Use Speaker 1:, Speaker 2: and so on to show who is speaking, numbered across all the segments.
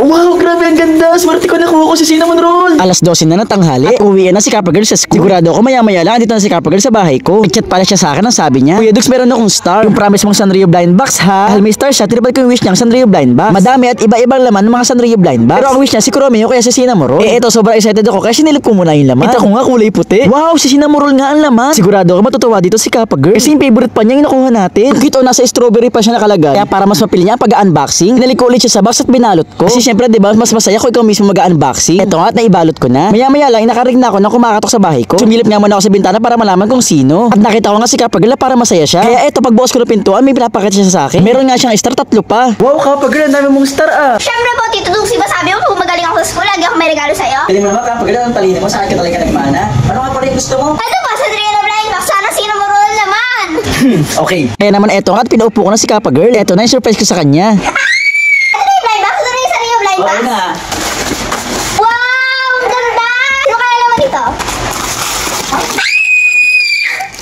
Speaker 1: Wow, grabe ang ganda. Swerte ko nakuha ko si cinnamon roll. Alas 12 na ng tanghali at uwi na si Kappa Girl sa school. Sigurado ako maya-maya lang dito na si Kappa Girl sa bahay ko. Chat pala siya sa akin ang sabi niya, Kuya Dux, meron akong star. Yung promise mong Sanrio blind box ha. Dahil may star siya, tinupad ko yung wish niyang Sanrio blind box. Madami at iba-ibang laman ng mga Sanrio blind box. Pero ang wish niya si Kuromeo kaya si cinnamon roll. Eto, sobrang excited ako kaya sinilip ko muna yung laman. Kita ko nga kulay puti. Wow, si cinnamon roll nga ang laman. Sigurado ako matutuwa dito si Kappa Girl. Kasi yung favorite pa niya yung nakuha natin. Kito nasa strawberry pa siya nakalagay. Kaya para mas mapili niya pag-unboxing, pinalik ko ulit siya sa box at binalot ko. Kasi syempre, di ba, mas masaya kung ikaw mismo mag-unboxing. Eto nga at naibalot ko na. Maya-maya lang inakarig na ako na kumakatok sa bahay ko. Sumilip nga muna ako sa bintana para malaman kung sino. At nakita ko nga si Kappa Girl para masaya siya. Kaya eto, pagbukas ko ng pintuan, may pinapakita siya sa akin. Meron nga siyang star, 3 pa. Wow, Kappa Girl, ang dami mong star ah.
Speaker 2: Syempre po, Tito Dux, diba sabi mo kung magaling ako sa school, lagi ako may regalo sa'yo.
Speaker 1: Pwede mo naman, Kappa Girl, ang talino mo. Saan ka talaga nagmana? Ano nga pala yung gusto mo?
Speaker 2: Ano ba sa Sanrio blind box? Sana cinnamon roll naman.
Speaker 1: Okay. Kaya naman eto nga at pinaupo ko na si Kappa Girl. Eto na yung surprise ko sa kanya.
Speaker 2: Ano yung blind box? Ano yung Sanrio blind box?
Speaker 1: Okay na.
Speaker 2: Wow! Ang ganda! Ano kaya naman ito?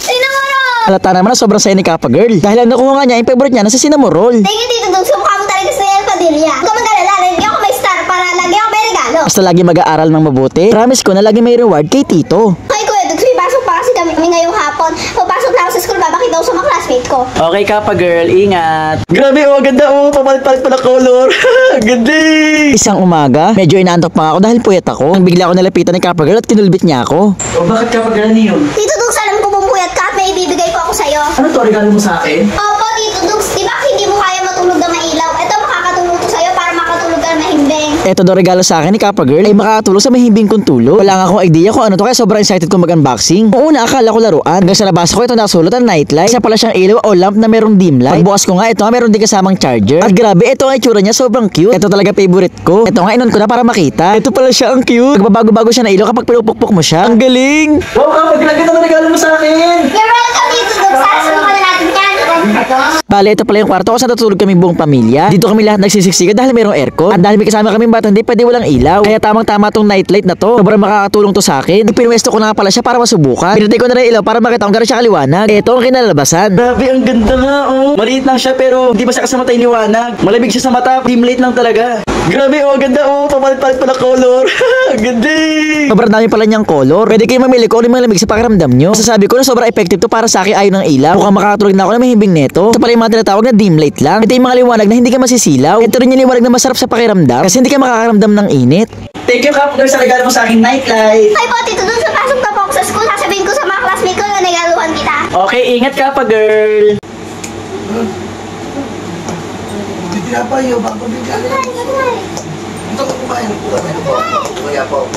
Speaker 2: Cinnamon roll!
Speaker 1: Halata naman na sobrang saya ni Kappa Girl. Dahil ang nakuha nga niya, yung favorite niya na sa cinnamon roll.
Speaker 2: Thank you, Tito Dux. Mukha mo talaga sa Nel Padilla. Huwag ka mag-alala. Lagi ako may star para lagi ako may regalo.
Speaker 1: Basta lagi mag-aaral ng mabuti. Promise ko na lagi may reward kay Tito.
Speaker 2: Hoy, Kuya Dux, may pasok pa kasi kami ngayong hapon. Papasok na ako sa school, babakita ako sa mga classmate ko.
Speaker 1: Okay, Kappa Girl, ingat. Grabe, oh, ganda, oh. Papalit-palit pa na color. Ganda. Isang umaga, medyo inaantok pa ako dahil puyat ako. Nang bigla ako nalapitan ni Kappa Girl at kinulbit niya ako. Oh, bakit Kappa Girl niyo?
Speaker 2: Tito Dux, alam ko bumuyat ka at may ibibigay ko ako sa'yo.
Speaker 1: Ano to, regalo mo sa akin?
Speaker 2: Opo, Tito Dux, di ba hindi mo kaya matulog na mailaw? Ito, makakatulong to sa'yo para makatulog ka na mahimbing.
Speaker 1: Eto daw regalo sa akin ni Kappa Girl ay makakatulong sa mahimbing kong tulog. Wala nga akong idea kung ano to kaya sobrang excited ko mag-unboxing. Kung una akala ko laruan. Hanggang sa nabasa ko ito nakasulot ang nightlight. Isa pala siyang ilaw o lamp na merong dim light. Pagbukas ko nga ito nga meron din kasamang charger. At grabe ito ang itsura niya sobrang cute. Ito talaga favorite ko. Ito nga inon ko na para makita. Ito pala siya ang cute. Magbabago-bago siya na ilaw kapag pinupukpok mo siya. Ang galing. Wow, Kappa Girl, ang ganda ng regalo mo sa akin.
Speaker 2: You're welcome, Tito Dux. Sasubukan na natin yan.
Speaker 1: Bale, ito pala yung kwarto kung saan natutulog kami buong pamilya. Dito kami lahat nagsisiksikan dahil mayroong aircon. At dahil may kasama kaming bata, hindi pwede walang ilaw. Kaya tamang-tama tong nightlight na to. Sobrang makakatulong to sa akin. Pinwesto ko na nga pala siya para masubukan. Pinatay ko na rin ilaw para makita kung gano'n siya kaliwanag. Ito ang kinalabasan. Grabe, ang ganda nga, oh. Maliit lang siya pero hindi basta kasama tayo liwanag. Malamig siya sa mata. Dim light lang talaga. Grabe, oh, ganda, oh. Papalit-palit pala color. Ganda. Sobrang dami pala niyang color. Pwede kayo mamili kung ano yung malamig sa pakiramdam nyo. Masasabi ko na sobrang effective to para sa akin ayaw ng ilaw. Mukhang makakatulog na ako na mahimbing neto. Ito pala yung mga tinatawag na dim light lang. Ito yung mga liwanag na hindi ka masisilaw. Ito rin yung liwanag na masarap sa pakiramdam kasi hindi ka makakaramdam ng init. Thank you, Kappa Girl, sa regalo mo sa akin nightlight.
Speaker 2: Ay po, Tito Dux, pasok na po ako sa school. Sasabihin ko sa mga classmate ko na nagaluhan kita.
Speaker 1: Okay, ingat, Kappa Girl.
Speaker 3: Hindi na pa yun, bago bigla. Ito ko kumain po kami. Kuya po.